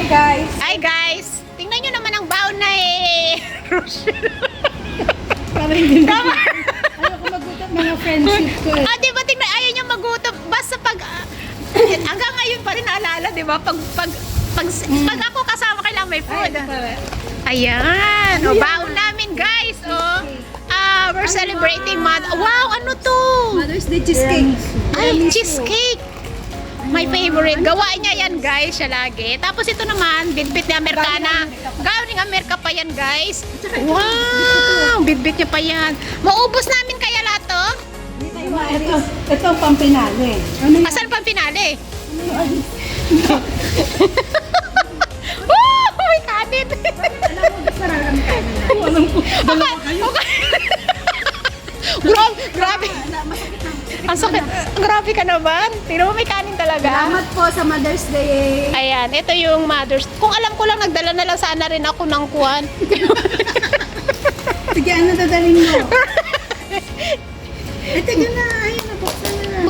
Hi guys! Hi guys! Tingnan nyo naman ang baon na Rochelle. Parang hindi na. Ayaw ko magutot mga friendship ko eh. Di ba tingnan, ayaw nyo magutom. Basta pag, hanggang ngayon pa rin naalala, di ba? Pag ako kasama, kailangan may food. Ayan. O, baon namin guys. We're celebrating Wow, ano to? Mother's Day cheesecake. Ay, cheesecake. My favorite. Gawa niya yan guys, siya lagi. Tapos ito naman, bitbit ni Americana. Gawin ng Amerika pa yan guys. Wow, bitbit niya pa yan. Maubos namin kaya lahat to? Ito ang pampinali. Asan pang pinali? Woo! May kanin! Alam mo, sarang kanin na. Alam ko, dalawa kayo. Grabe! Ang sakit. Grabe ka naman. Tingnan mo, may kanin talaga. Salamat po sa Mother's Day. Ayan, ito yung Mother's. Kung alam ko lang, nagdala na lang sana rin ako ng kuwan. Sige, ano dadalhin mo? Teka na, ayun na, buksan na.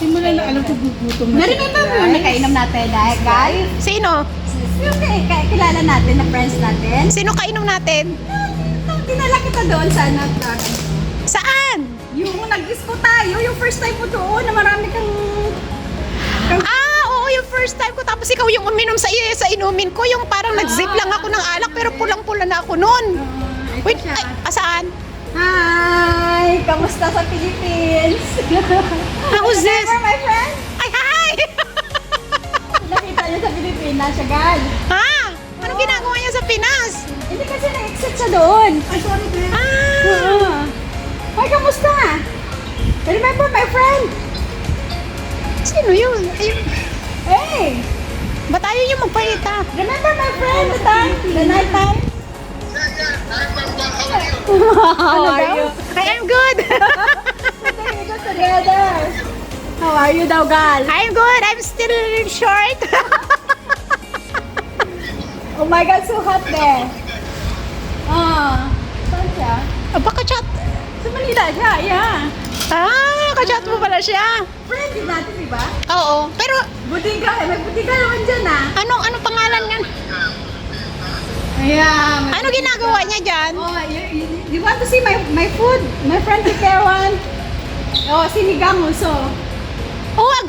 Simula na, alam ko gugutom na. Na-remember mo yung nakainom natin, guys? Sino? Yung kilala natin, na friends natin? Sino kainom natin? Dinala kita doon sa anak. Saan? Yung nag-disco tayo, yung first time mo doon na marami kang... Oo, yung first time ko. Tapos ikaw yung uminom sa inumin ko. Yung parang nag-zip lang ako ng alak pero pulang-pula na ako nun. Wait, saan? Hi! Kamusta sa Philippines? How's this? Remember my friend? Ay, hi! Nakita niya sa Pilipinas, siya guys. Ha? Anong ginagawa niya sa Pinas? Hindi kasi na-exit siya doon. Ay, sorry, Ben. Hi, kamusta? Remember my friend? Sino yun? Ayun. Hey! Ba't ayaw niyo magpahita? Remember my friend the time? The night time? How are you? I am good. We go together. How are you daw, gal? I'm good. I'm still short. Oh my God, so hot there. Saan siya? Baka chat. Sa Manila siya, yeah. Kachat mo pala siya. Friend din natin, di ba? Oo. Pero, Butika, may butika naman dyan anong pangalan niyan? Yeah. Ano ginagawa niya dyan? Oh, you want to see my food? My friend prepare one. Oh, sinigang also.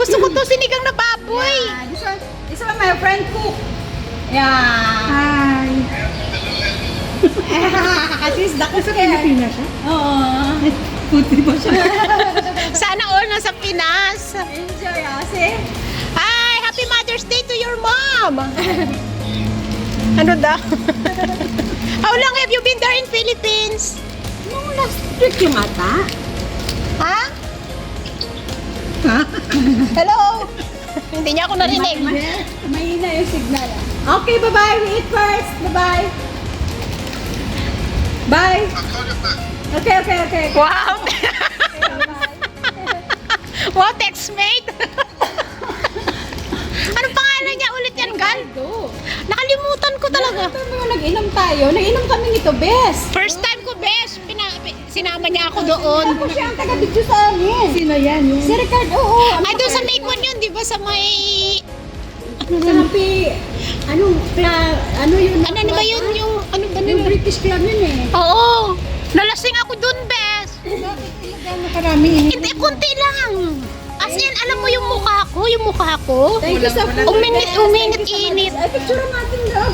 Gusto ko to sinigang na baboy. Yeah, this one my friend cook. Yeah. Hi. At least the cook Sa Pilipinas siya? Oo. Puti ba siya? Sana all nasa Pinas. Enjoy, see? Hi! Happy Mother's Day to your mom! Ano daw? How long have you been there in Philippines? Nung last week yung ata. Ha? Hello? Hindi niya ako narinig. Mahina yung signal. Okay, bye-bye. We eat first. Bye-bye. Bye. Okay. Wow! Bye. Wow, textmate! Anong pangalan niya ulit yan, Gal? Go. Nakalimutan ko talaga. Nag-inom tayo. Nag-inom kami nito, best. First time ko, Besh. Sinama niya ako doon. Ako siya ang taga-video sa amin. Sino yan? Yung... Si Ricardo, oo. Ay, doon sa Make One yun, di ba? Sa may... Sa happy, ano yun? Ano na ba yun? Yung... Ano ba Yung nila? British club yun eh. Oo. Nalasing ako doon, Besh. Gano'n karami. Hindi, konti lang. As in, alam mo yung mukha ko? Thank you sa food. Uminit-init. Ay, picture natin daw.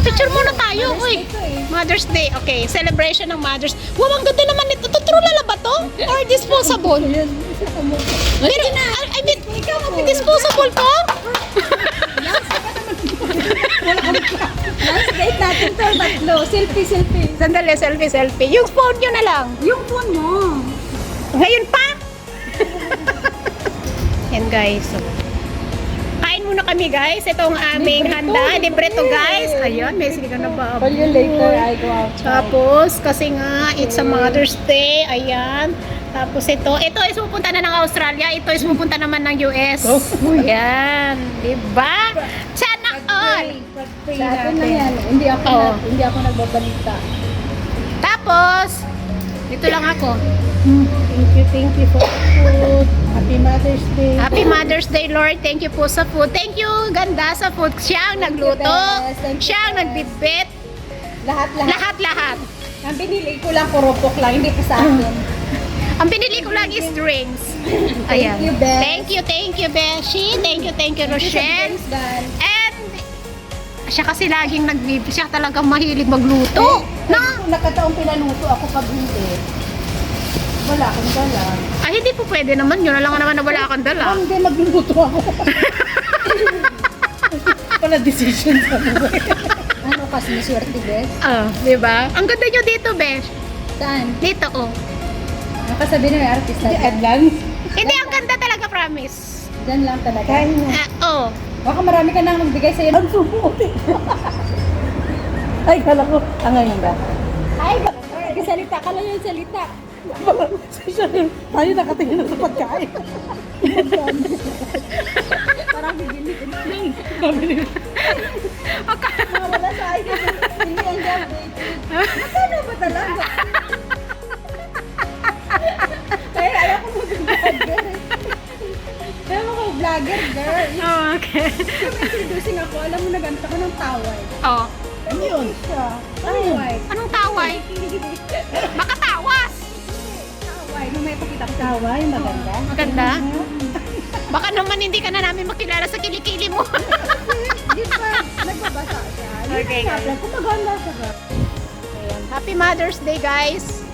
Picture muna tayo, uy. Mother's Day. Okay, celebration ng Mother's. Wow, ang ganda naman ito. Trulala ba to? Or disposable? Pero, I mean, disposable to? Last date natin to, tatlo. Selfie. Sandali, selfie. Yung phone nyo na lang. Yung phone mo. Ngayon pa? Yan guys. So, kain muna kami guys. Ito ang aming handa. Libre to guys. Ayun, may sinigang na baboy. Call you later, I go out. Tapos, kasi nga, it's a Mother's Day. Ayan. Tapos ito is pupunta na ng Australia. Ito is pupunta naman ng US. Ayan. Diba? Sana all. Sa atin na yan. Hindi ako Oo. hindi ako nagbabalita. Tapos, Dito lang ako. Thank you for the food. Happy Mother's Day. Happy Mother's Day, Lord. Thank you po sa food. Thank you, ganda sa food. Siya ang nagluto. best. Thank you, Siya ang best. nagbitbit. Lahat-lahat. Lahat-lahat. Ang binili ko lang, kurupok lang, hindi pa sa akin. Ang pinili ko lang is drinks. Ayan. you, Bes. Thank you, Beshi. Thank you, Rochelle. Thanks, Dan. And siya kasi laging siya talagang mahilig magluto. No? Kung nakataong pinaluto ako pag hindi, wala akong dala. Ay, hindi po pwede naman. Yun na lang naman na wala kang dala. Hindi, magluluto ako. Wala decision sa buhay. Ano kasi, swerte, Bes? Di ba? Ang ganda nyo dito, Besh. Saan? Dito, oh. Nakasabi na may artista dyan. Adlan. Hindi, ang ganda talaga, promise. Dyan lang talaga. Kain mo. Oh. Baka marami ka nang magbigay sa'yo. Ang sumuti. Ay, kala ko. Ngayon ba? Ay, salita ka lang yung salita. Tayo nakatingin na sa pagkain. Parang bibili. Okay. Wala sa akin. Hindi ang updated. Magkano ba talaga? Kaya ayaw ko mag-vlogger. Kaya ako vlogger, girl. Oh, okay. Kung introducing ako, alam mo naganta ko ng taway. Oh. Ano yun? Siya. Taway. Anong taway? Baka tawas. Taway. Nung may pakita ko Taway, maganda. Maganda. Baka naman hindi ka na namin makilala sa kilikili mo. Di ba? Nagbabasa siya. Okay, Yun ang guys. kung maganda siya ba? Ayan. Happy Mother's Day, guys.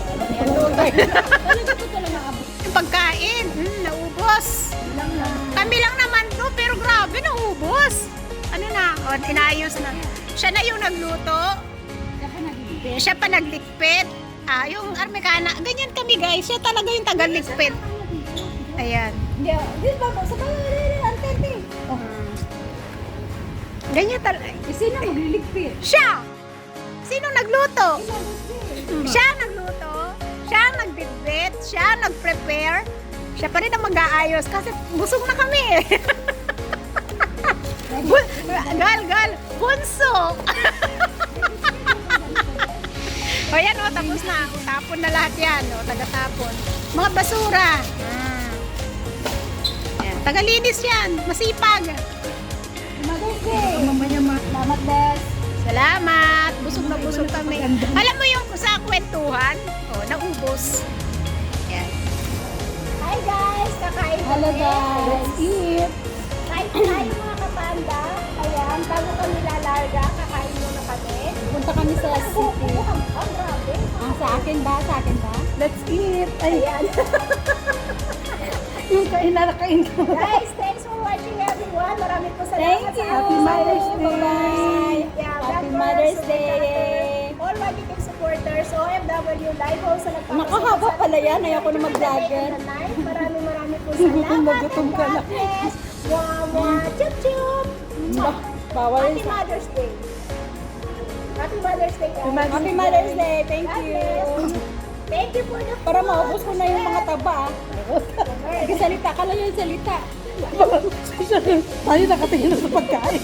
Talaga ko talaga abot. Yung pagkain, naubos. Lang lang. Kami lang naman to, pero grabe, naubos. Ano na, inayos na. Siya na yung nagluto, Saka nagiging. siya pa naglikpit. Yung Armekana, ganyan kami guys, siya talaga yung tagalikpit. Ayan. Hindi, di ba? Sa bahay, ang tete. Oh. Ganyan talaga. Sino magliligpit? Siya! Sino nagluto? Ilagos Siya ang nagluto, siya ang nagbitbit, siya ang nag-prepare, siya pa rin ang mag-aayos kasi busog na kami eh. Gal, bunso! O yan o, tapos na. Tapon na lahat yan. O, taga-tapon. Mga basura. Yan, tagalinis yan. Masipag. Mother's Day. Salamat, Bes. Salamat. Busog na busog kami. Alam mo yung sa kwentuhan? O, naubos. Yan. Hi guys! Kakain kami. Hello, guys. Let's eat. Kain tayo mga kapanda. Ayan, bago kami lalarga, kakain muna kami. Punta kami sa city. Ang grabe. Sa akin ba? Sa akin ba? Let's eat. Ay, Ayan. yung kain ko. Guys, thanks for watching everyone. Maraming po Thank salamat you. sa Happy Mother's Day. Bye-bye. Yeah, Happy vloggers, Mother's Day. supporters, all Magic supporters, OFW, live host na nagpapasok. Nakahaba pala yan. Ayoko na mag-vlogger. Maraming po salamat. Magutom ka na. God bless. Mwah, chup chup. Bawal. Happy Mother's Day. Happy Mother's Day, guys. Happy Mother's Day. Thank God you. bless. Thank you for the food. Para maubos ko na yung mga taba. Salita ka lang yung salita. Tayo nakatingin na sa pagkain.